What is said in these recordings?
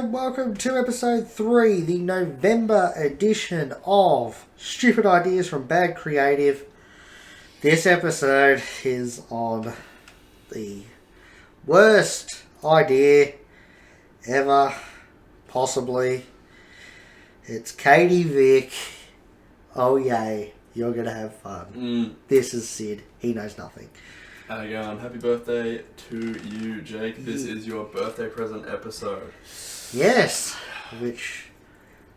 and welcome to episode 3, the November edition of Stupid Ideas from Bad Creative. This episode is on the worst idea ever, possibly. It's Katie Vick. Oh yay, you're gonna have fun. This is Sid. He knows nothing. How you going? Happy birthday to you, Jake. This is your birthday present episode. Yes, which...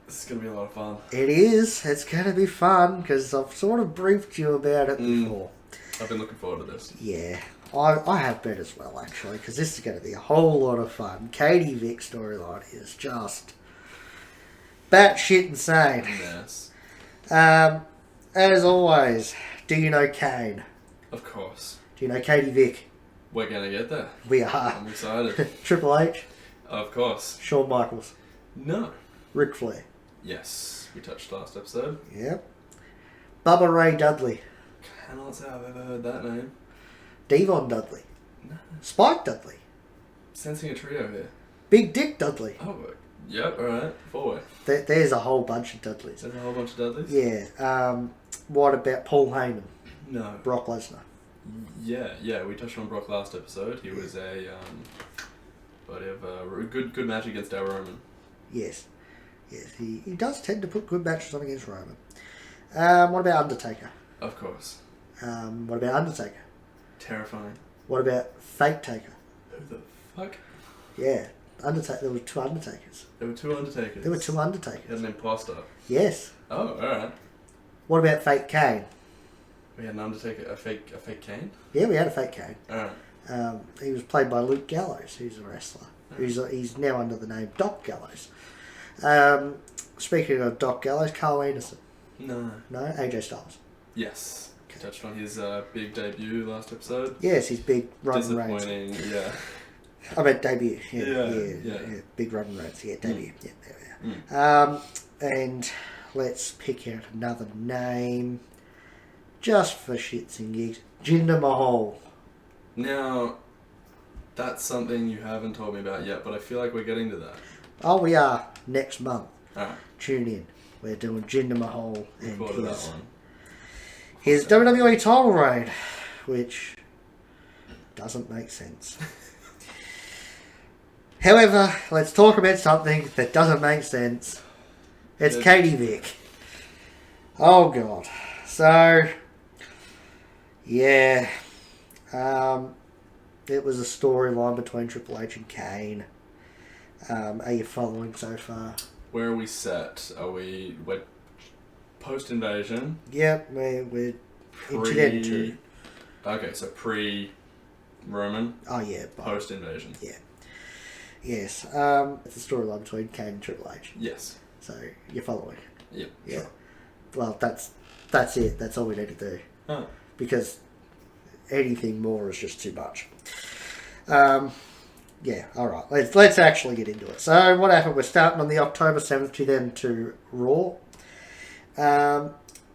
This is going to be a lot of fun. It is. It's going to be fun, because I've sort of briefed you about it before. I've been looking forward to this. Yeah, I have been as well, actually, because this is going to be a whole lot of fun. Katie Vick's storyline is just batshit insane. Yes. As always, do you know Kane? Of course. Do you know Katie Vick? We're going to get there. We are. I'm excited. Triple H? Of course. Shawn Michaels? No. Ric Flair? Yes. We touched last episode. Yep. Bubba Ray Dudley? Cannot say I've ever heard that name. Devon Dudley? No. Spike Dudley? Sensing a trio here. Big Dick Dudley? Oh, yep, alright. Forward. There's a whole bunch of Dudleys. There's a whole bunch of Dudleys? Yeah. What about Paul Heyman? No. Brock Lesnar? Yeah, we touched on Brock last episode. He was a good match against our Roman. Yes, he does tend to put good matches on against Roman. What about Undertaker? Of course. What about Undertaker? Terrifying. What about Fake Taker? Who the fuck? Yeah, Undertaker. There were two Undertakers. There were two Undertakers. There were two He had Undertakers. an imposter. Yes. Oh, alright. What about Fake Kane? We had an Undertaker, a fake Kane? Yeah, we had a Fake Kane. Alright. He was played by Luke Gallows, who's a wrestler. He's now under the name Doc Gallows. Speaking of Doc Gallows, Carl Anderson. No. No, AJ Styles. Yes. Okay. Touched on his big debut last episode. Yes, his big Roman Reigns. Disappointing, yeah. I meant debut. Yeah. Big Roman Reigns. Yeah, debut. Yeah, there we are. And let's pick out another name, just for shits and gigs. Jinder Mahal. Now, that's something you haven't told me about yet, but I feel like we're getting to that. Oh, we are next month. Alright. Tune in. We're doing Jinder Mahal Look and forward to that one. his WWE title reign, which doesn't make sense. However, let's talk about something that doesn't make sense. It's Katie Vick. Oh god. So, yeah. It was a storyline between Triple H and Kane. Are you following so far? Where are we set? We're post-invasion? Yep, we're into them too. Okay, so pre-Roman? Oh yeah. Post-invasion? Yeah. Yes. It's a storyline between Kane and Triple H. Yes. So, you're following? Yep. Yeah. Sure. Well, that's it. That's all we need to do. Oh. Because anything more is just too much. Yeah, alright. Let's actually get into it. So, what happened? We're starting on the October 7th, 2002 Raw.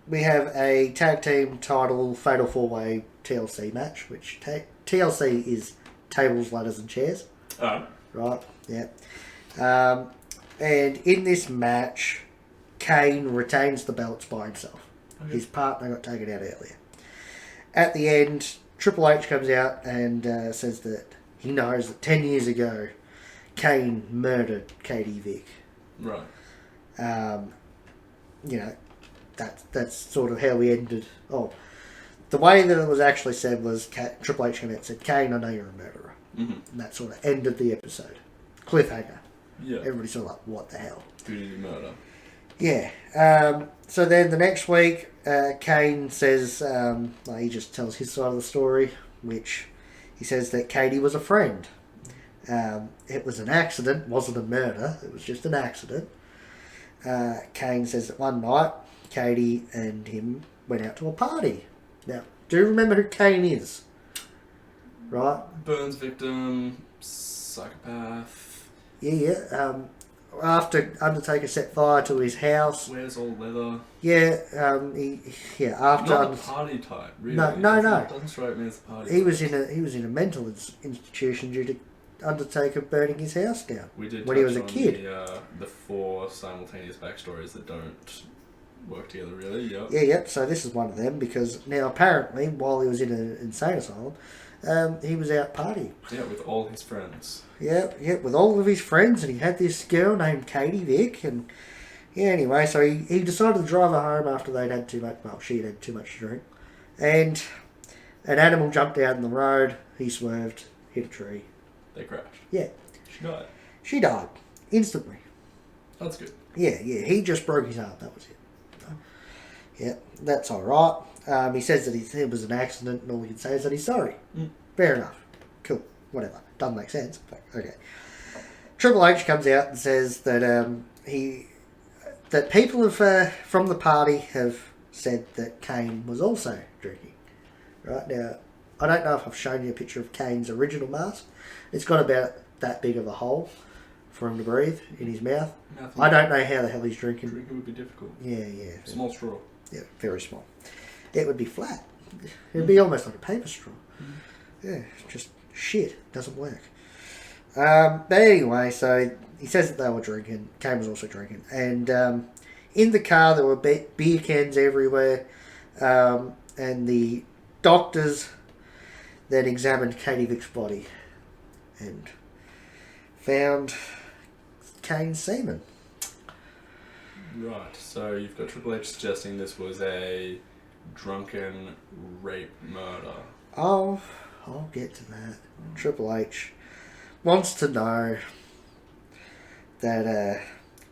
We have a tag team title Fatal 4-Way TLC match, which TLC is tables, ladders and chairs. Alright. Right, yeah. And in this match, Kane retains the belts by himself. Okay. His partner got taken out earlier. At the end, Triple H comes out and says that he knows that 10 years ago, Kane murdered Katie Vick. Right. That's sort of how we ended. Oh, the way that it was actually said was Triple H came out and said, Kane, I know you're a murderer. Mm-hmm. And that sort of ended the episode. Cliffhanger. Yeah. Everybody's sort of like, what the hell? Who did he murder? Yeah. So then the next week, Kane says, he just tells his side of the story, which he says that Katie was a friend. It was an accident, wasn't a murder. It was just an accident. Kane says that one night, Katie and him went out to a party. Now, do you remember who Kane is? Right? Burns victim, psychopath. Yeah. After Undertaker set fire to his house. Wears all leather. Yeah, after not a party type, really. No. Doesn't strike me as a party. He was in a mental institution due to Undertaker burning his house down We did when touch he was a on kid. the 4 simultaneous backstories that don't work together really. Yep. Yep. So this is one of them because now apparently while he was in an insane asylum, he was out partying. Yeah, with all his friends. Yep, with all of his friends, and he had this girl named Katie Vick, and anyway, so he decided to drive her home after they'd had too much. Well, she'd had too much to drink, and an animal jumped out in the road. He swerved, hit a tree. They crashed. Yeah. She died. She died instantly. That's good. Yeah. He just broke his arm. That was it. Yeah, that's all right. He says that it was an accident, and all he can say is that he's sorry. Fair enough. Cool. Whatever. Doesn't make sense. But okay. Triple H comes out and says that that people from the party have said that Kane was also drinking. Right now, I don't know if I've shown you a picture of Kane's original mask. It's got about that big of a hole for him to breathe in his mouth. Nothing. I don't know how the hell he's drinking. Drinking would be difficult. Yeah. Small straw. Yeah, very small. It would be flat. It'd be almost like a paper straw. Yeah, just shit. Doesn't work. But anyway, so he says that they were drinking. Kane was also drinking. And in the car there were beer cans everywhere. And the doctors then examined Katie Vick's body and found Kane's semen. Right, so you've got Triple H suggesting this was a drunken rape murder. I'll get to that. Triple H wants to know that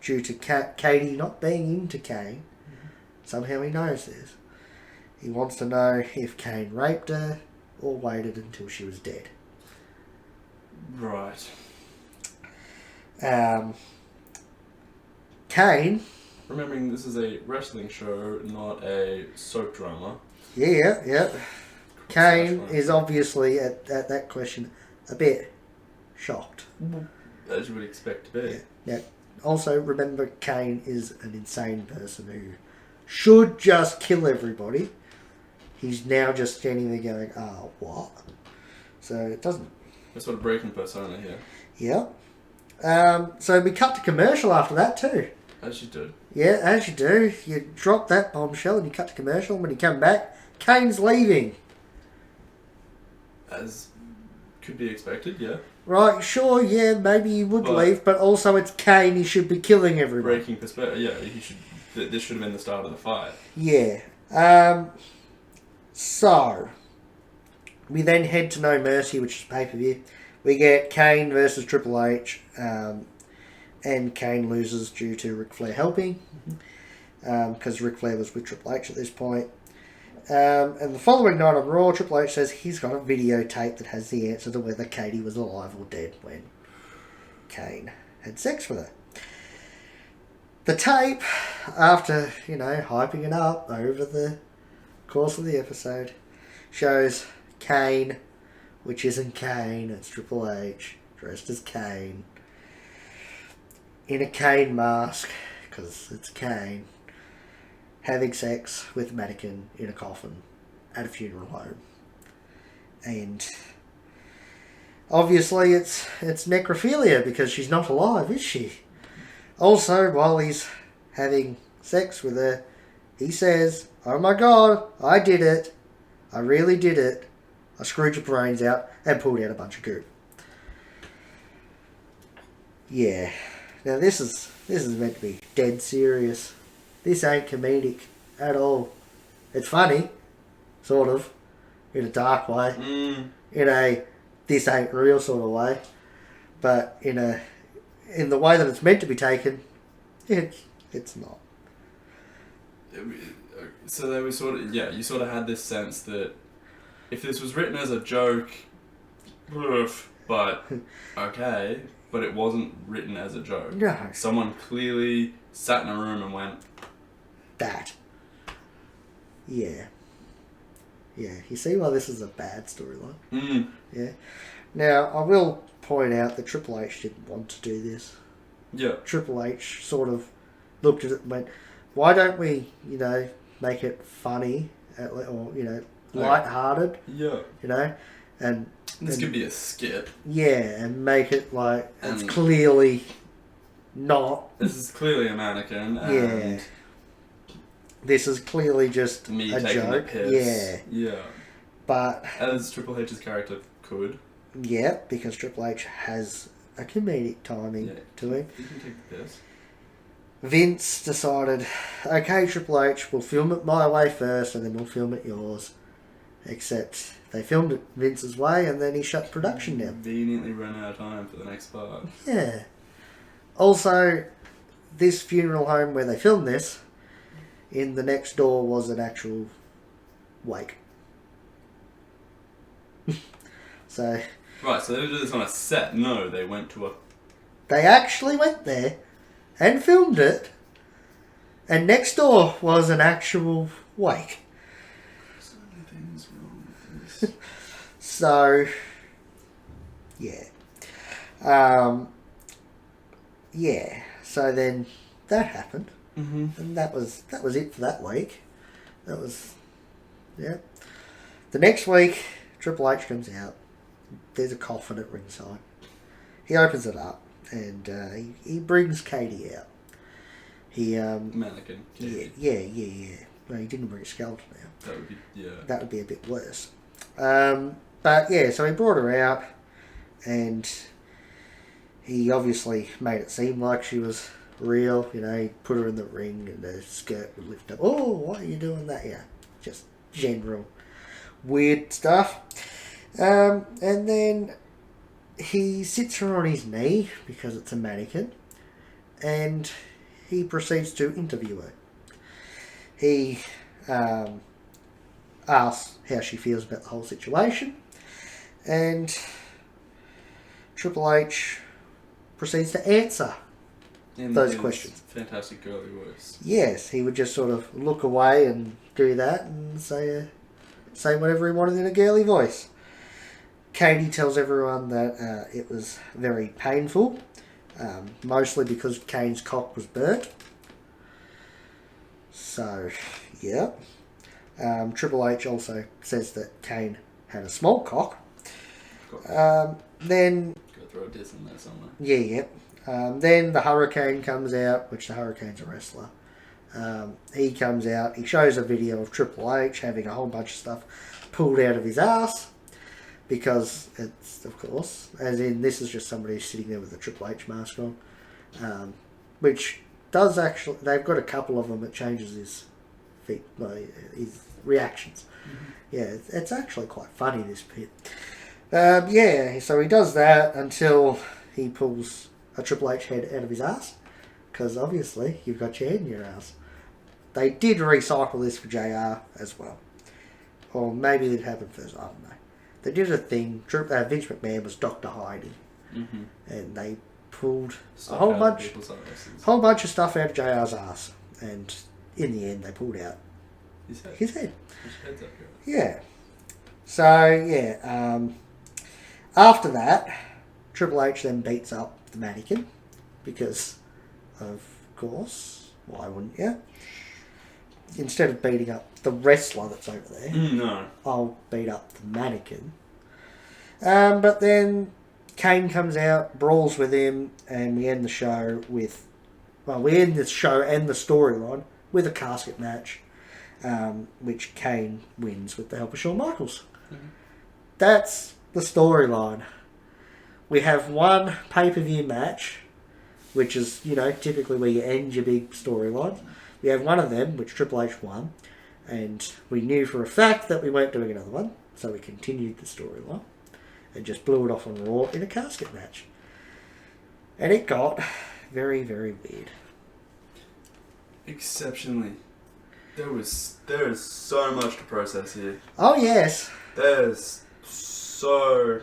due to Katie not being into Kane, somehow he knows this. He wants to know if Kane raped her or waited until she was dead. Right. Kane. Remembering this is a wrestling show, not a soap drama. Yeah. Kane is obviously, at that question, a bit shocked. As you would expect to be. Yeah. Now, also, remember, Kane is an insane person who should just kill everybody. He's now just standing there going, oh, what? So it doesn't... That's sort of breaking persona here. Yeah. So we cut to commercial after that too. As you do. Yeah, as you do. You drop that bombshell and you cut to commercial. When you come back, Kane's leaving. As could be expected, yeah. Right, sure, yeah, maybe he would leave, but also it's Kane, he should be killing everybody. Breaking perspective, yeah, this should have been the start of the fight. Yeah. So, we then head to No Mercy, which is pay-per-view. We get Kane versus Triple H, and Kane loses due to Ric Flair helping, because Ric Flair was with Triple H at this point. And the following night on Raw, Triple H says he's got a videotape that has the answer to whether Katie was alive or dead when Kane had sex with her. The tape, after, hyping it up over the course of the episode, shows Kane, which isn't Kane, it's Triple H, dressed as Kane, in a Kane mask, because it's Kane, having sex with a mannequin in a coffin at a funeral home. And obviously it's necrophilia because she's not alive, is she? Also, while he's having sex with her, he says, oh my god, I did it. I really did it. I screwed your brains out and pulled out a bunch of goo. Yeah. Now this is meant to be dead serious. This ain't comedic at all. It's funny, sort of, in a dark way, in a this ain't real sort of way, but in the way that it's meant to be taken, it's not. So there was you sort of had this sense that if this was written as a joke, but okay, but it wasn't written as a joke. No. Someone clearly sat in a room and went, that. Yeah. You see why this is a bad storyline? Yeah. Now, I will point out that Triple H didn't want to do this. Yeah. Triple H sort of looked at it and went, why don't we, make it funny, or, lighthearted? Yeah. And This could be a skit. Yeah, and make it like it's And- clearly not. This is clearly a mannequin. Yeah. And This is clearly just me a taking joke. the piss. Yeah. But As Triple H's character could. yeah, because Triple H has a comedic timing to him. You can take the piss. Vince decided, okay, Triple H, we'll film it my way first and then we'll film it yours. Except they filmed it Vince's way and then he shut production down. Conveniently ran out of time for the next part. Yeah. Also, this funeral home where they filmed this, in the next door was an actual wake. So... Right, so they didn't do this on a set. No, they went to a... They actually went there and filmed it, and next door was an actual wake. So many things wrong with this. So, yeah. Yeah. So then that happened, and that was it for that week. That was, yeah. The next week, Triple H comes out. There's a coffin at ringside. He opens it up, and he brings Katie out. He Mannequin. yeah. No, he didn't bring a skeleton out. That would be, That would be a bit worse. But yeah, so he brought her out, and he obviously made it seem like she was real. You know, he put her in the ring, and the skirt would lift up. Oh, why are you doing that? Yeah, just general weird stuff. And then he sits her on his knee because it's a mannequin, and he proceeds to interview her. He asks how she feels about the whole situation, and Triple H proceeds to answer In those his questions. Fantastic girly voice. Yes, he would just sort of look away and do that and say whatever he wanted in a girly voice. Katie tells everyone that it was very painful, mostly because Kane's cock was burnt. So, yeah. Triple H also says that Kane had a small cock. Then... Gotta throw a diss in there somewhere. Yeah. Then the Hurricane comes out, which the Hurricane's a wrestler. He comes out, he shows a video of Triple H having a whole bunch of stuff pulled out of his ass. Because it's, of course, as in this is just somebody sitting there with a Triple H mask on. Which does actually, they've got a couple of them that changes his feet, his reactions. Yeah, it's actually quite funny, this bit. Yeah, so he does that until he pulls a Triple H head out of his ass. Because obviously, you've got your head in your ass. They did recycle this for JR as well. Or maybe it happened first, I don't know. They did a thing, Vince McMahon was Dr. Hyde. And they pulled a whole bunch of stuff out of JR's ass. And in the end, they pulled out his head. Yeah. So, yeah. After that, Triple H then beats up the mannequin. Because, of course, why wouldn't you? Instead of beating up the wrestler that's over there, no, I'll beat up the mannequin. But then Kane comes out, brawls with him, and we end the show with... Well, we end the show and the storyline with a casket match, which Kane wins with the help of Shawn Michaels. That's the storyline. We have one pay-per-view match, which is, you know, typically where you end your big storyline. We have one of them, which Triple H won, and we knew for a fact that we weren't doing another one, so we continued the storyline and just blew it off on Raw in a casket match. And it got very, very weird. Exceptionally. There is so much to process here. Oh, yes. There's so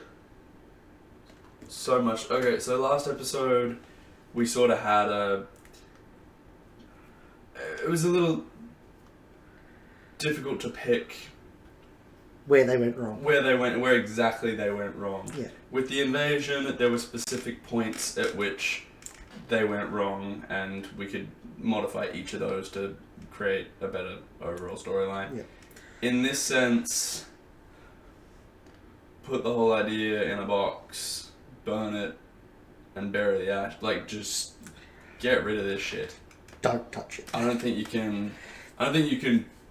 much. Okay, so last episode, we sort of had it was a little difficult to pick where they went wrong. Where exactly they went wrong. Yeah. With the invasion, there were specific points at which they went wrong, and we could modify each of those to create a better overall storyline. Yeah. In this sense, put the whole idea in a box, burn it, and bury the ash. Like, just get rid of this shit. Don't touch it. I don't think you can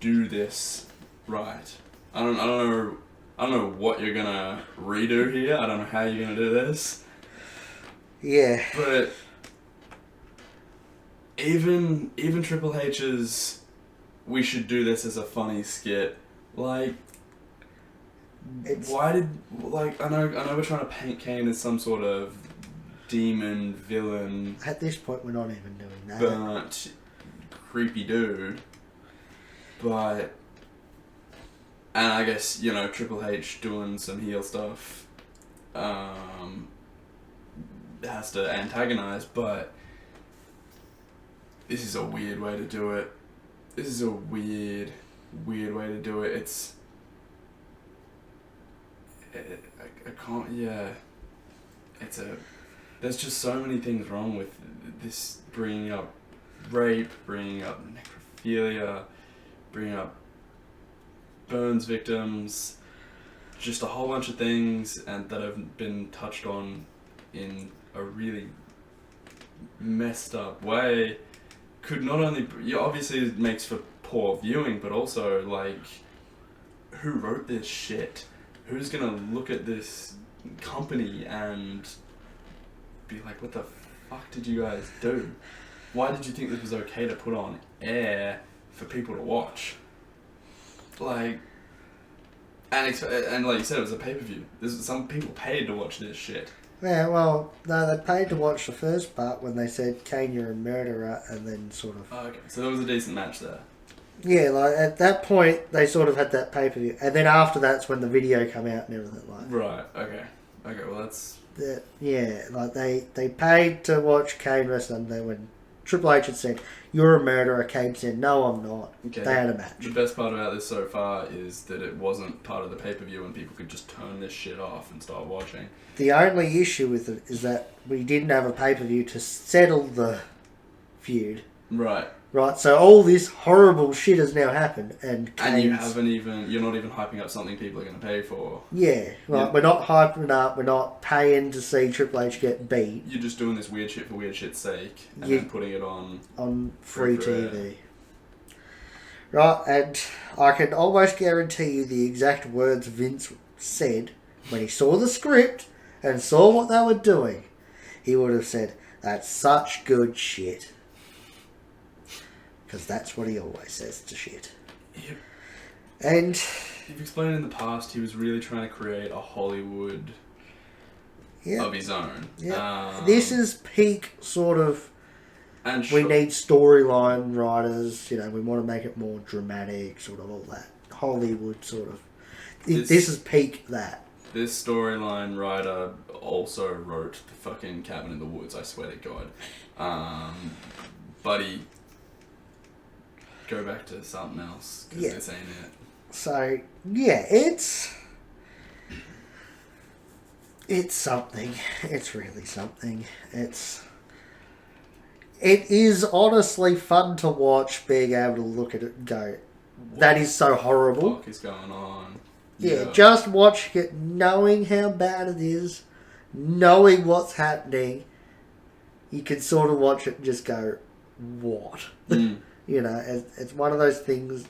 do this right. I don't know what you're gonna redo here. I don't know how you're gonna do this. Yeah. But even Triple H's we should do this as a funny skit. Like, why did, like, I know we're trying to paint Kane as some sort of demon villain. At this point, we're not even doing that. Burnt, creepy dude. But, and I guess, you know, Triple H doing some heel stuff has to antagonize, but this is a weird way to do it. This is a weird way to do it. I can't, yeah. There's just so many things wrong with this, bringing up rape, bringing up necrophilia, bringing up burns victims, just a whole bunch of things and that have been touched on in a really messed up way. Could not only, obviously it makes for poor viewing, but also, like, who wrote this shit? Who's gonna look at this company and be like, what the fuck did you guys do? Why did you think this was okay to put on air for people to watch? Like, and like you said, it was a pay-per-view. Some people paid to watch this shit. Yeah, well, no, they paid to watch the first part when they said, Kane, you're a murderer, and then sort of... Oh, okay, so there was a decent match there. Yeah, like, at that point, they sort of had that pay-per-view. And then after that's when the video came out and everything like that. Right, okay. Okay, well that's... Yeah, like, they paid to watch Kane wrestle, and then when Triple H had said, you're a murderer, Kane said, no, I'm not. Okay. They had a match. The best part about this so far is that it wasn't part of the pay-per-view and people could just turn this shit off and start watching. The only issue with it is that we didn't have a pay-per-view to settle the feud. Right. Right, so all this horrible shit has now happened, and you're not even hyping up something people are going to pay for. Yeah, right, We're not hyping it up, we're not paying to see Triple H get beat. You're just doing this weird shit for weird shit's sake, and then putting it on free TV. Right, and I can almost guarantee you the exact words Vince said when he saw the script and saw what they were doing. He would have said, that's such good shit. Because that's what he always says to shit. Yep. And... You've explained in the past he was really trying to create a Hollywood of his own. Yeah. This is peak sort of... And we need storyline writers, you know, we want to make it more dramatic, sort of all that. Hollywood sort of... This is peak that. This storyline writer also wrote the fucking Cabin in the Woods, I swear to God. Buddy... Go back to something else, because this ain't it. So, yeah, it's something. It's really something. It is honestly fun to watch, being able to look at it and go, that is so horrible. What the fuck is going on? Yeah, just watching it, knowing how bad it is, knowing what's happening, you can sort of watch it and just go, what? You know, it's one of those things,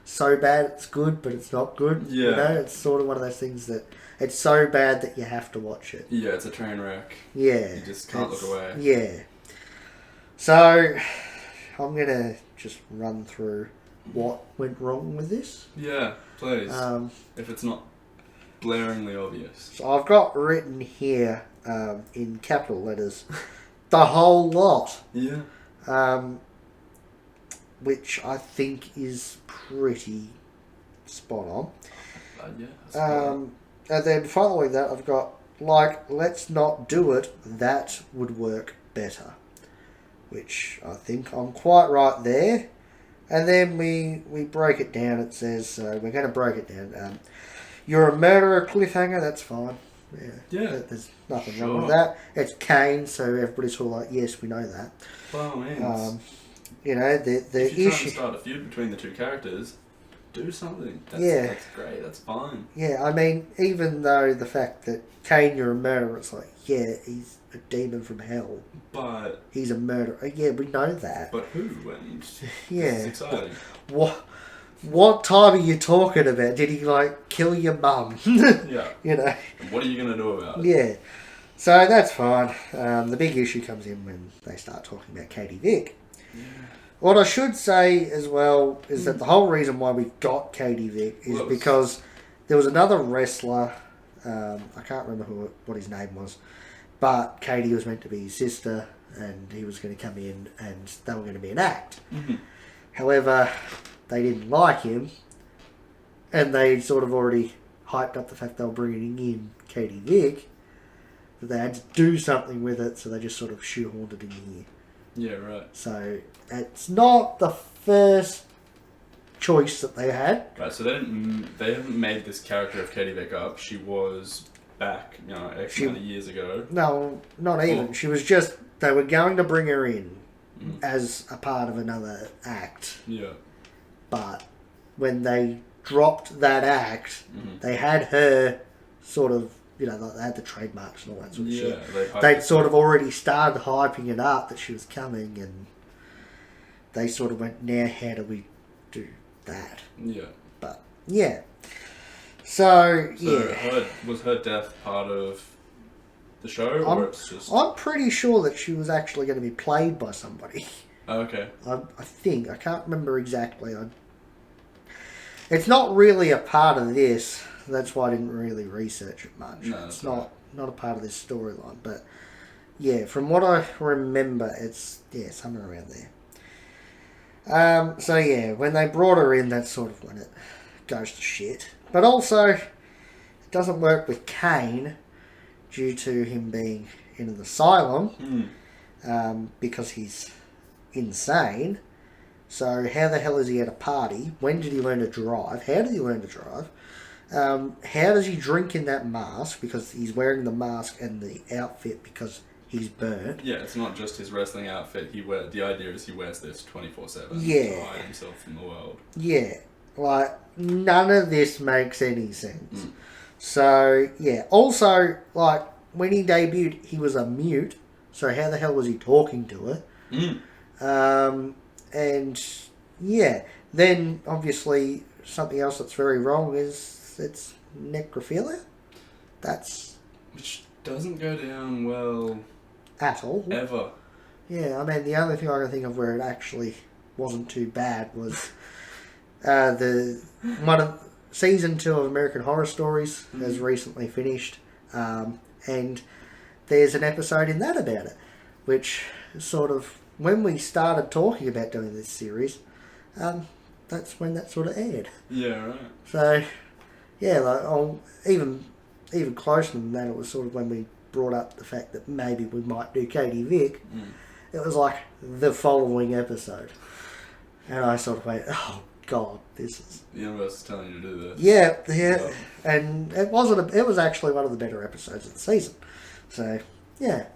so bad it's good, but it's not good. Yeah. You know, it's sort of one of those things that it's so bad that you have to watch it. Yeah, it's a train wreck. Yeah. You just can't look away. Yeah. So, I'm going to just run through what went wrong with this. Yeah, please. If it's not blaringly obvious. So, I've got written here, in capital letters, the whole lot. Yeah. Which I think is pretty spot on. Yeah. And then following that, I've got, like, let's not do it, that would work better. Which I think I'm quite right there. And then we break it down. It says, we're going to break it down. You're a murderer, cliffhanger, that's fine. Yeah. There's nothing wrong with that. It's Kane, so everybody's sort of like, yes, we know that. By all means. You know, the if you're issue... trying to start a feud between the two characters, do something. That's great. That's fine. Yeah, I mean, even though the fact that Kane, you're a murderer, it's like, yeah, he's a demon from hell. But he's a murderer. Yeah, we know that. But who? And yeah, it's exciting. What time are you talking about? Did he like kill your mum? Yeah. You know. And what are you gonna do about it? Yeah. So that's fine. The big issue comes in when they start talking about Katie Vick. Yeah. What I should say as well is that the whole reason why we got Katie Vick is because there was another wrestler. I can't remember what his name was, but Katie was meant to be his sister, and he was going to come in, and they were going to be an act. Mm-hmm. However, they didn't like him, and they sort of already hyped up the fact they were bringing in Katie Vick, that they had to do something with it, so they just sort of shoehorned it in here. Yeah, right. So it's not the first choice that they had. Right, so they haven't made this character of Katie Vick up. She was back, X amount of years ago. No, not even. She was just, they were going to bring her in as a part of another act. Yeah. But when they dropped that act, they had her sort of, they had the trademarks and all that sort of shit. They'd sort of already started hyping it up that she was coming, and they sort of went, now how do we do that? Yeah. But, yeah. So was her death part of the show, or it's just... I'm pretty sure that she was actually going to be played by somebody. Oh, okay. I think. I can't remember exactly. It's not really a part of this. That's why I didn't really research it much. No, it's not a part of this storyline. But, yeah, from what I remember, it's, somewhere around there. So, yeah, when they brought her in, that's sort of when it goes to shit. But also, it doesn't work with Kane due to him being in an asylum because he's insane. So how the hell is he at a party? When did he learn to drive? How did he learn to drive? How does he drink in that mask? Because he's wearing the mask and the outfit because he's burnt. Yeah, it's not just his wrestling outfit. The idea is he wears this 24/7 to hide himself from the world. Yeah, like none of this makes any sense. So yeah. Also, like when he debuted, he was a mute. So how the hell was he talking to her? And yeah, then obviously something else that's very wrong is it's necrophilia. Which doesn't go down well at all. Ever. Yeah, I mean the only thing I can think of where it actually wasn't too bad was season 2 of American Horror Stories has recently finished, and there's an episode in that about it, which sort of, when we started talking about doing this series, that's when that sort of aired. Yeah, right. So, yeah, like, even closer than that, it was sort of when we brought up the fact that maybe we might do Katie Vick. It was like the following episode. And I sort of went, oh, God, this is... The universe is telling you to do this. Yeah. And it was actually one of the better episodes of the season. So, yeah.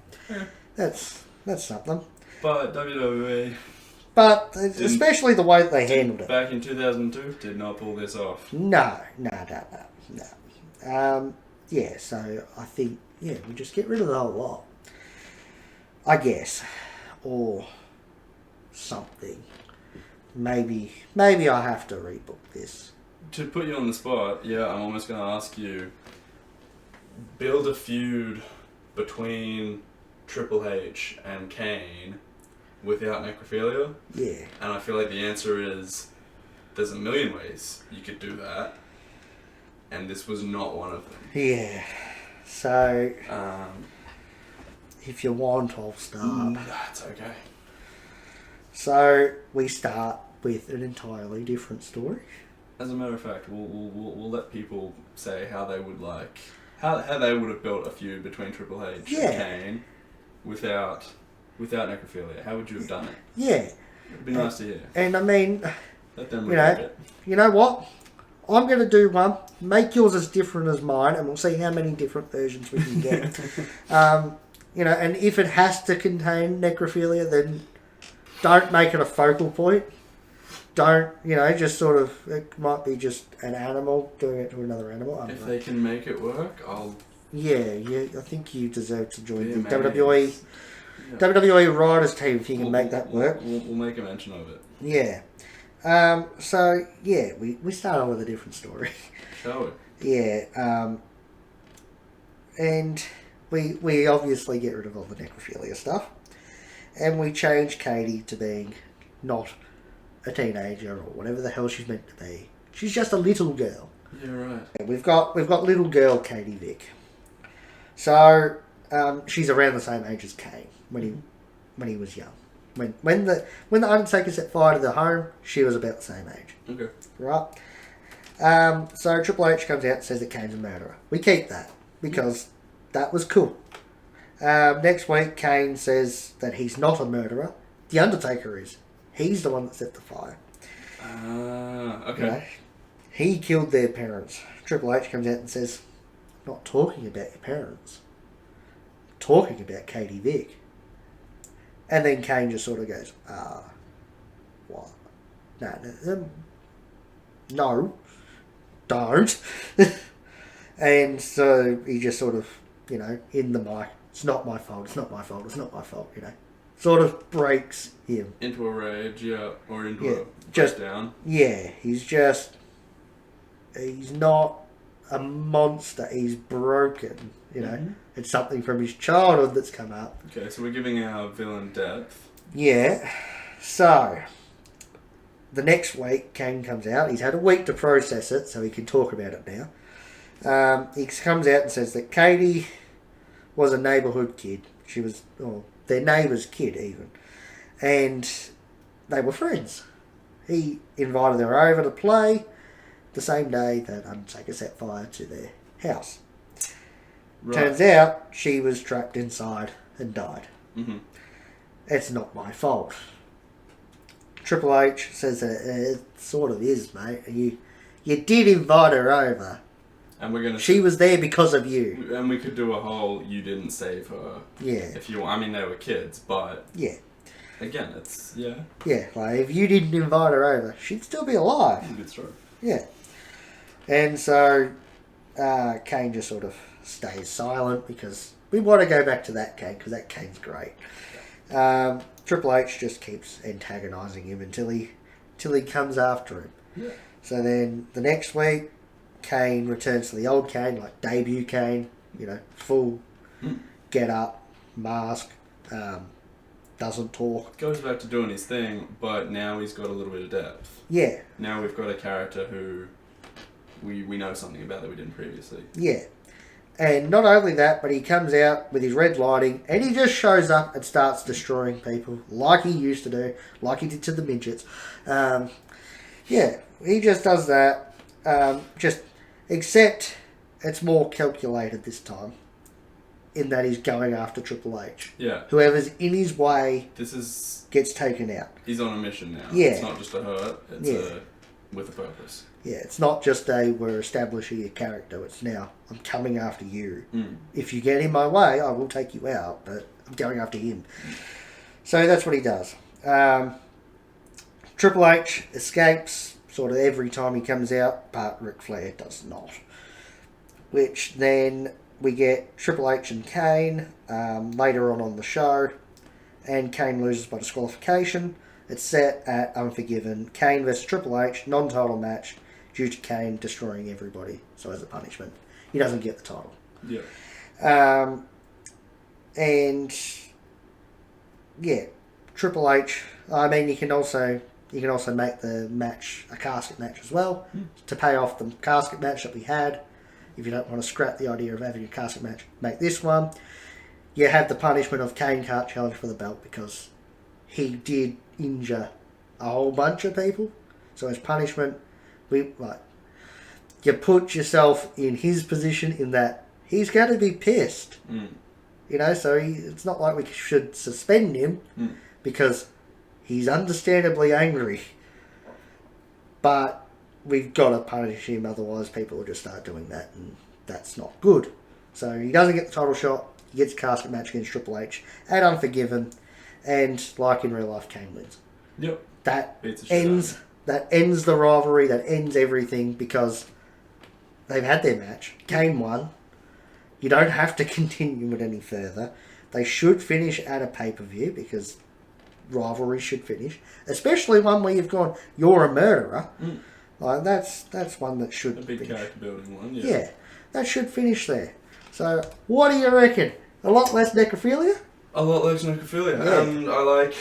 That's something. But WWE... But especially the way that they handled it. Back in 2002, did not pull this off. No. Yeah, so I think, we just get rid of the whole lot. I guess. Or something. Maybe I have to rebook this. To put you on the spot, I'm almost going to ask you, build a feud between Triple H and Kane without necrophilia? Yeah. And I feel like the answer is, there's a million ways you could do that, and this was not one of them. Yeah. So, if you want, I'll start. That's okay. So, we start with an entirely different story. As a matter of fact, we'll let people say how they would like, how they would have built a feud between Triple H and Kane without necrophilia. How would you have done it? Yeah. It'd be nice to hear. And I mean, let them read it. You know what? I'm going to do one. Make yours as different as mine, and we'll see how many different versions we can get. And if it has to contain necrophilia, then don't make it a focal point. don't, just sort of, it might be just an animal doing it to another animal. I don't If know. they can make it work, I'll... Yeah, I think you deserve to join be the amazed. WWE Yeah. WWE Riders team if you can make that work. We'll make a mention of it. Yeah. So, yeah, we start off with a different story. Shall we? Yeah. And we obviously get rid of all the necrophilia stuff. And we change Katie to being not a teenager or whatever the hell she's meant to be. She's just a little girl. Yeah, right. And we've got little girl Katie Vick. So she's around the same age as Kane when he was young. When the Undertaker set fire to the home, she was about the same age. Okay. Right. So Triple H comes out and says that Kane's a murderer. We keep that because that was cool. Next week, Kane says that he's not a murderer. The Undertaker is. He's the one that set the fire. Okay. He killed their parents. Triple H comes out and says, I'm not talking about your parents. I'm talking about Katie Vick. And then Kane just sort of goes, what? No, don't. And so he just sort of, in the mic, it's not my fault, it's not my fault, it's not my fault, Sort of breaks him. Into a rage, yeah, or into a breakdown. Yeah, he's not a monster, he's broken, It's something from his childhood that's come up. Okay, so we're giving our villain depth. Yeah, so the next week Kane comes out, he's had a week to process it, so he can talk about it now. He comes out and says that Katie was a neighbourhood kid. She was, their neighbour's kid even. And they were friends. He invited her over to play the same day that Undertaker set fire to their house. Right. Turns out she was trapped inside and died. Mm-hmm. It's not my fault. Triple H says that it sort of is, mate. You did invite her over. And she was there because of you. And we could do a whole you didn't save her. Yeah. If you want. I mean, they were kids, but... Yeah. Again, it's... Yeah. Yeah, like, if you didn't invite her over, she'd still be alive. That's true. Yeah. And so, Kane just sort of stays silent because we want to go back to that Kane, because that Kane's great. Triple H just keeps antagonising him until he comes after him. Yeah. So then, the next week... Kane returns to the old Kane, like debut Kane, full get up, mask, doesn't talk. Goes back to doing his thing, but now he's got a little bit of depth. Yeah. Now we've got a character who we know something about that we didn't previously. Yeah. And not only that, but he comes out with his red lighting and he just shows up and starts destroying people like he used to do, like he did to the midgets. Yeah, he just does that. Except it's more calculated this time, in that he's going after Triple H. Yeah. Whoever's in his way gets taken out. He's on a mission now. Yeah. It's not just a hurt, it's with a purpose. Yeah, it's not just we're establishing a character, it's now, I'm coming after you. If you get in my way, I will take you out, but I'm going after him. So that's what he does. Triple H escapes sort of every time he comes out, but Ric Flair does not. Which then we get Triple H and Kane later on the show, and Kane loses by disqualification. It's set at Unforgiven. Kane versus Triple H, non-title match, due to Kane destroying everybody. So as a punishment, he doesn't get the title. Yeah. And yeah, Triple H. I mean, you can also make the match a casket match as well to pay off the casket match that we had. If you don't want to scrap the idea of having a casket match, make this one. You have the punishment of Kane can't challenge for the belt because he did injure a whole bunch of people. So as punishment, you put yourself in his position in that he's going to be pissed. So it's not like we should suspend him because he's understandably angry. But we've got to punish him, otherwise people will just start doing that, and that's not good. So he doesn't get the title shot, he gets a casket match against Triple H at Unforgiven, and like in real life, Kane wins. Yep. That ends That ends the rivalry, that ends everything, because they've had their match. Kane won. You don't have to continue it any further. They should finish at a pay-per-view, because rivalry should finish. Especially one where you've gone, you're a murderer. Like, that's one that should a big finish. character building one, yeah. Yeah, that should finish there. So, what do you reckon? A lot less necrophilia? A lot less necrophilia. Yeah. And I like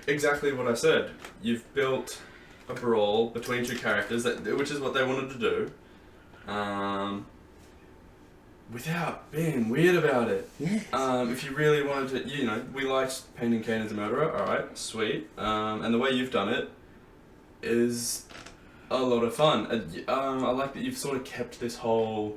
exactly what I said. You've built a brawl between two characters, which is what they wanted to do, without being weird about it. Yes. If you really wanted to, we liked painting Kane as a murderer, alright, sweet. And the way you've done it is a lot of fun. I like that you've sort of kept this whole...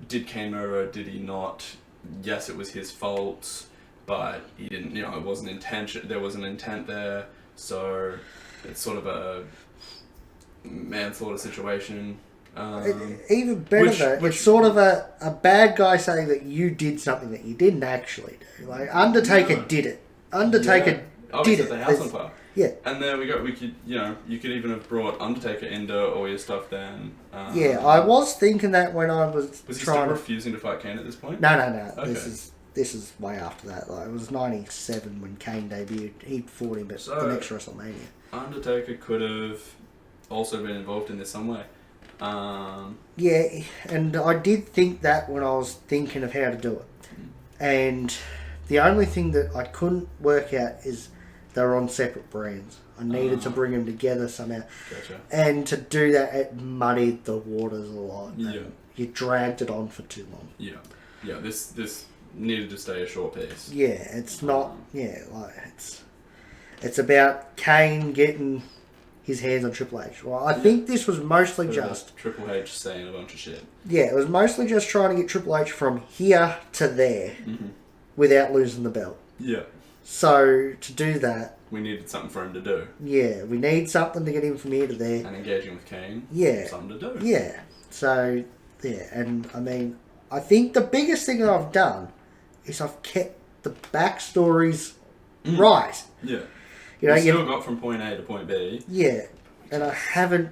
did Kane murder? Did he not? Yes, it was his fault, but he didn't. It wasn't intention. There was an intent there, so it's sort of a manslaughter situation. Even better though, it's sort of a bad guy saying that you did something that you didn't actually do. Like Undertaker did it. Undertaker did it. The house on fire. Yeah. And there we go. We could, you could even have brought Undertaker into all your stuff then. Yeah, I was thinking that when I was he trying still refusing to fight Kane at this point? No. Okay. This is way after that. Like, it was 97 when Kane debuted. He fought him at the next WrestleMania. Undertaker could have also been involved in this some way. Yeah, and I did think that when I was thinking of how to do it. And the only thing that I couldn't work out is they were on separate brands. I needed to bring them together somehow. Gotcha. And to do that, it muddied the waters a lot. Yeah. You dragged it on for too long. Yeah. Yeah, this needed to stay a short piece. Yeah, it's not... It's about Kane getting his hands on Triple H. Well, I think this was mostly just... Triple H saying a bunch of shit. Yeah, it was mostly just trying to get Triple H from here to there without losing the belt. Yeah. So, to do that... We needed something for him to do. Yeah, we need something to get him from here to there. And engaging with Kane. Yeah. Something to do. Yeah. So, yeah, and I mean, I think the biggest thing that I've done is I've kept the backstories right. Yeah. You still got from point A to point B. Yeah, and I haven't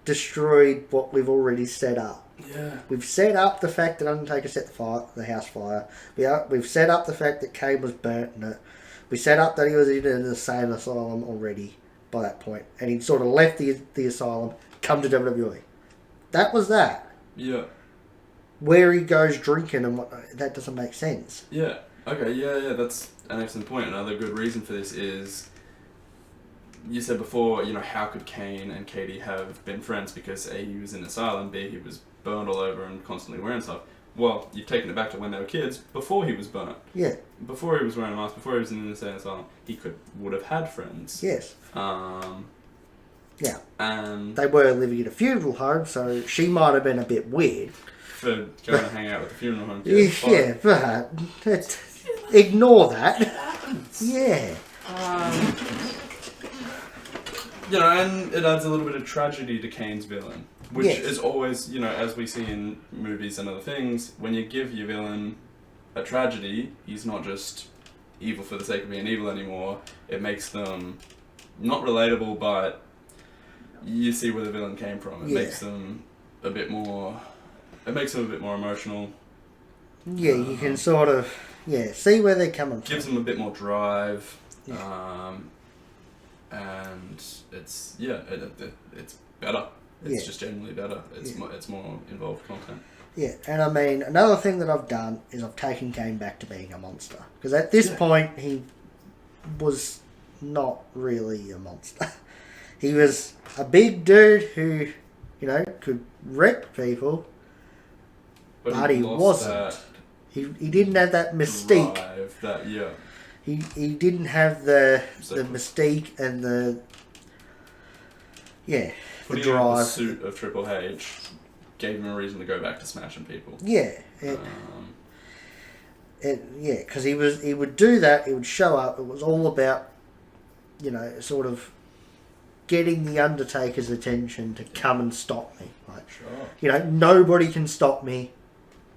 destroyed what we've already set up. Yeah. We've set up the fact that Undertaker set the house fire. We've set up the fact that Kane was burnt in it. We set up that he was in an insane asylum already by that point, and he'd sort of left the asylum, come to WWE. That was that. Yeah. Where he goes drinking and what, that doesn't make sense. Yeah. Okay, yeah, that's an excellent point. Another good reason for this is, you said before, how could Kane and Katie have been friends? Because A, he was in an asylum, B, he was burned all over and constantly wearing stuff. Well, you've taken it back to when they were kids, before he was burnt. Yeah. Before he was wearing a mask, before he was in an insane asylum, he would have had friends. Yes. Yeah. And they were living in a funeral home, so she might have been a bit weird. For going to hang out with the funeral home kids. Yeah, but ignore that. Yeah. And it adds a little bit of tragedy to Kane's villain. Which is always, as we see in movies and other things, when you give your villain a tragedy, he's not just evil for the sake of being evil anymore. It makes them not relatable, but you see where the villain came from. It makes them a bit more... It makes them a bit more emotional. Yeah, you can sort of... Yeah, see where they're coming from. Gives them a bit more drive. And it's... Yeah, it's better. It's just generally better. It's more involved content. Yeah, and I mean, another thing that I've done is I've taken Kane back to being a monster. Because at this point, he was not really a monster. He was a big dude who, could wreck people, but he wasn't. He didn't have that mystique. Drive, He didn't have the mystique and the... Yeah. Putting him in the suit of Triple H gave him a reason to go back to smashing people. Yeah. Because he would do that, he would show up, it was all about, sort of getting the Undertaker's attention to come and stop me. Like, sure. Nobody can stop me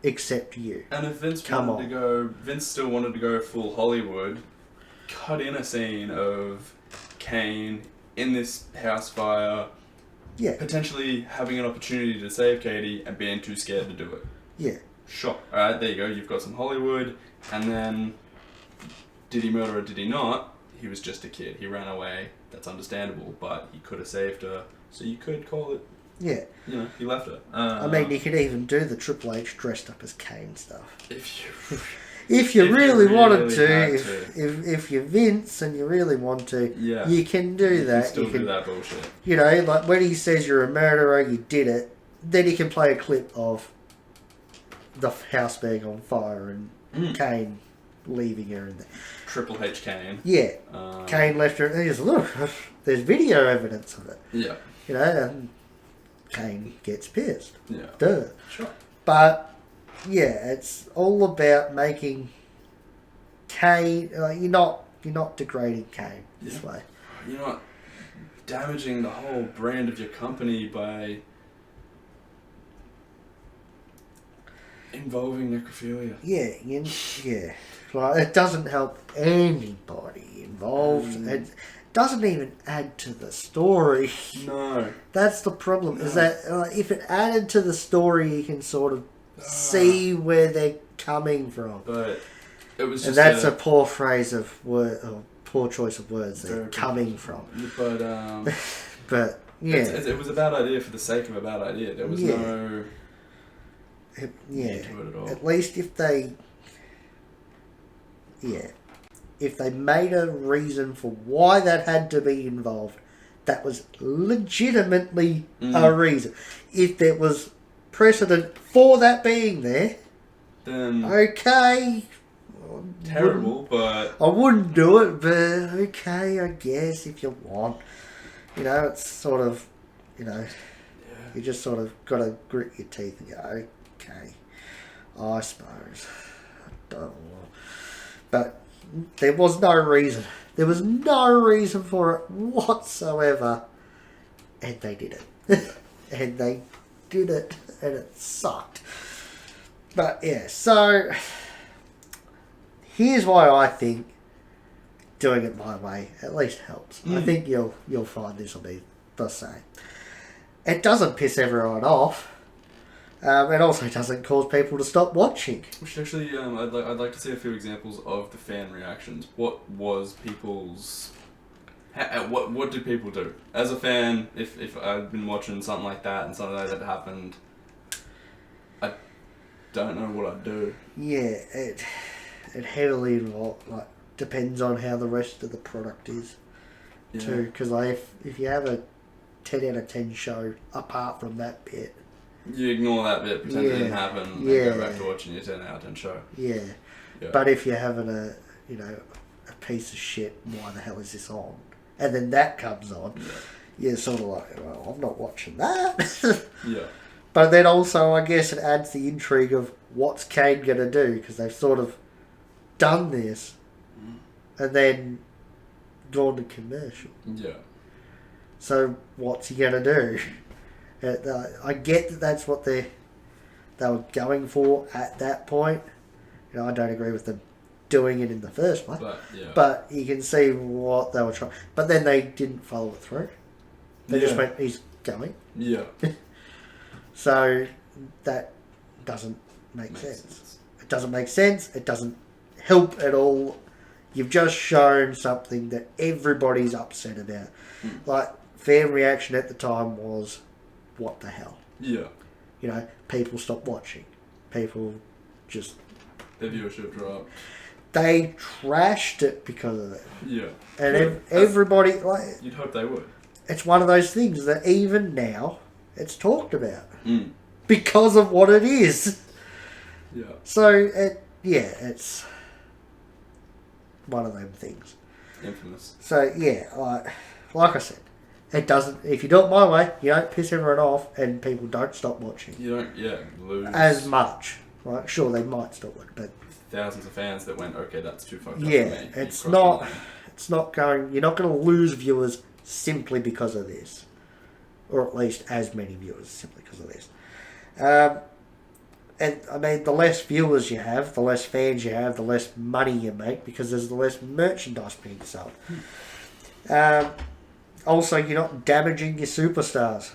except you. And if Vince still wanted to go full Hollywood, cut in a scene of Kane in this house fire, Yeah. potentially having an opportunity to save Katie and being too scared to do it. Yeah. Sure. Alright, there you go. You've got some Hollywood. And then, did he murder her, did he not? He was just a kid. He ran away. That's understandable. But he could have saved her. So you could call it, Yeah. you know, he left her. I mean, you could even do the Triple H dressed up as Kane stuff. If You you really wanted to, had if you're Vince and you really want to, Yeah. you can do that. You can still do that bullshit. You know, like when he says you're a murderer, you did it. Then he can play a clip of the house being on fire and Kane leaving her in there. Triple H Kane. Yeah, Kane left her. And he goes, look, there's video evidence of it. Yeah. You know, and Kane gets pissed. Yeah. Duh. Sure. But yeah, it's all about making Kane. You're not degrading Kane this way. You're not damaging the whole brand of your company by involving necrophilia. Yeah. Like, it doesn't help anybody involved. It doesn't even add to the story. No. That's the problem. Is that if it added to the story, you can sort of see where they're coming from. But it was just and that's a poor phrase of word, or poor choice of words. They're coming from. But but yeah, it was a bad idea for the sake of a bad idea. There was no need to it at all. At least if they made a reason for why that had to be involved, that was legitimately a reason. If there was precedent for that being there, then okay. Terrible, but I wouldn't do it, but okay, I guess if you want. You know, it's sort of, you just sort of got to grit your teeth and go, okay, I suppose. I don't know. But there was no reason. There was no reason for it whatsoever. And they did it. And they did it. And it sucked. But yeah, so here's why I think doing it my way at least helps. I think you'll find this will be the same. It doesn't piss everyone off. It also doesn't cause people to stop watching. Which actually, I'd like to see a few examples of the fan reactions. What was people's... what did people do? As a fan, if I'd been watching something like that and something like that happened, I don't know what I'd do. Yeah, it heavily depends on how the rest of the product is too. Because if you have a 10 out of 10 show apart from that bit, you ignore that bit, pretend it didn't happen, and go back to watching your 10 out of 10 show. Yeah. But if you're having a piece of shit, why the hell is this on? And then that comes on, you're sort of like, well, I'm not watching that. Yeah. But then also, I guess it adds the intrigue of what's Kane going to do, because they've sort of done this and then gone to commercial. Yeah. So what's he going to do? I get that that's what they were going for at that point. I don't agree with them doing it in the first place. But you can see what they were trying. But then they didn't follow it through. They just went, he's going. Yeah. So that doesn't make sense. It doesn't make sense. It doesn't help at all. You've just shown something that everybody's upset about. Like, fan reaction at the time was, what the hell? Yeah. People stopped watching. People just... Their viewership dropped. They trashed it because of it. Yeah. And everybody... You'd hope they would. It's one of those things that even now, it's talked about. Because of what it is. Yeah. So, it's one of them things. Infamous. So, yeah, like I said, it doesn't... If you do it my way, you don't piss everyone off and people don't stop watching. You don't, lose... As much. Right? Sure, they might stop it, but... Thousands of fans that went, okay, that's too fucked up for me. It's not going... You're not going to lose viewers simply because of this. Or at least as many viewers simply because of this. And I mean, the less viewers you have, the less fans you have, the less money you make because there's the less merchandise being sold. Also, you're not damaging your superstars.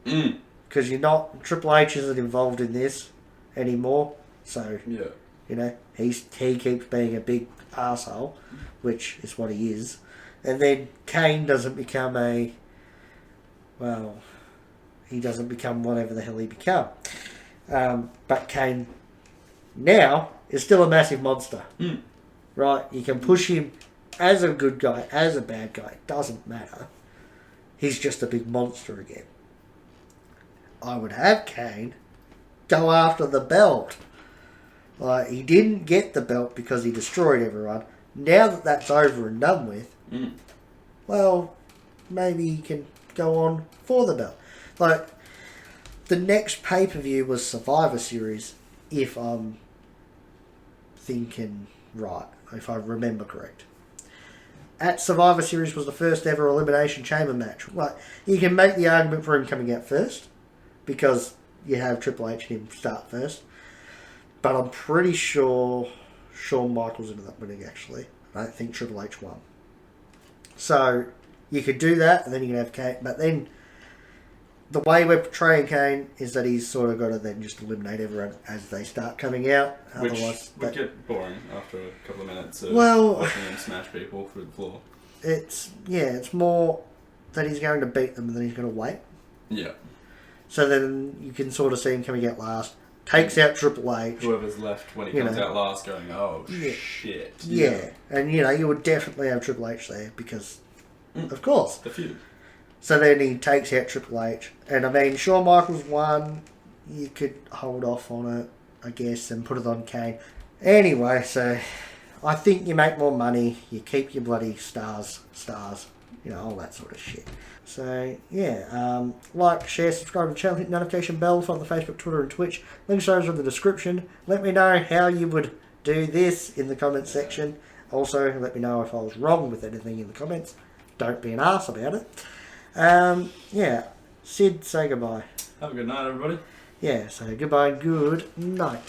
Because you're not... Triple H isn't involved in this anymore. So, you know, he keeps being a big arsehole, which is what he is. And then Kane doesn't become a... Well, he doesn't become whatever the hell he become. But Kane now is still a massive monster. Right? You can push him as a good guy, as a bad guy. It doesn't matter. He's just a big monster again. I would have Kane go after the belt. Like, he didn't get the belt because he destroyed everyone. Now that that's over and done with, well, maybe he can go on for the belt. Like, the next pay-per-view was Survivor Series, if I'm thinking right, if I remember correct. At Survivor Series was the first ever Elimination Chamber match. Like, you can make the argument for him coming out first, because you have Triple H and him start first. But I'm pretty sure Shawn Michaels ended up winning, actually. I don't think Triple H won. So, you could do that, and then you can have Kane. But then, the way we're portraying Kane is that he's sort of got to then just eliminate everyone as they start coming out. Which Otherwise, would get boring after a couple of minutes of watching him smash people through the floor. It's more that he's going to beat them and then he's going to wait. Yeah. So then you can sort of see him coming out last. Takes out Triple H. Whoever's left when he comes out last going, oh, shit. Yeah. And, you would definitely have Triple H there because, of course. The feud. So then he takes out Triple H. And, I mean, Shawn Michaels won. You could hold off on it, I guess, and put it on Kane. Anyway, so I think you make more money. You keep your bloody stars, all that sort of shit. So, yeah, like, share, subscribe to the channel, hit the notification bell, follow the Facebook, Twitter and Twitch. Links are in the description. Let me know how you would do this in the comments section. Also, let me know if I was wrong with anything in the comments. Don't be an arse about it. Yeah, Sid, say goodbye. Have a good night, everybody. Yeah, so goodbye and good night.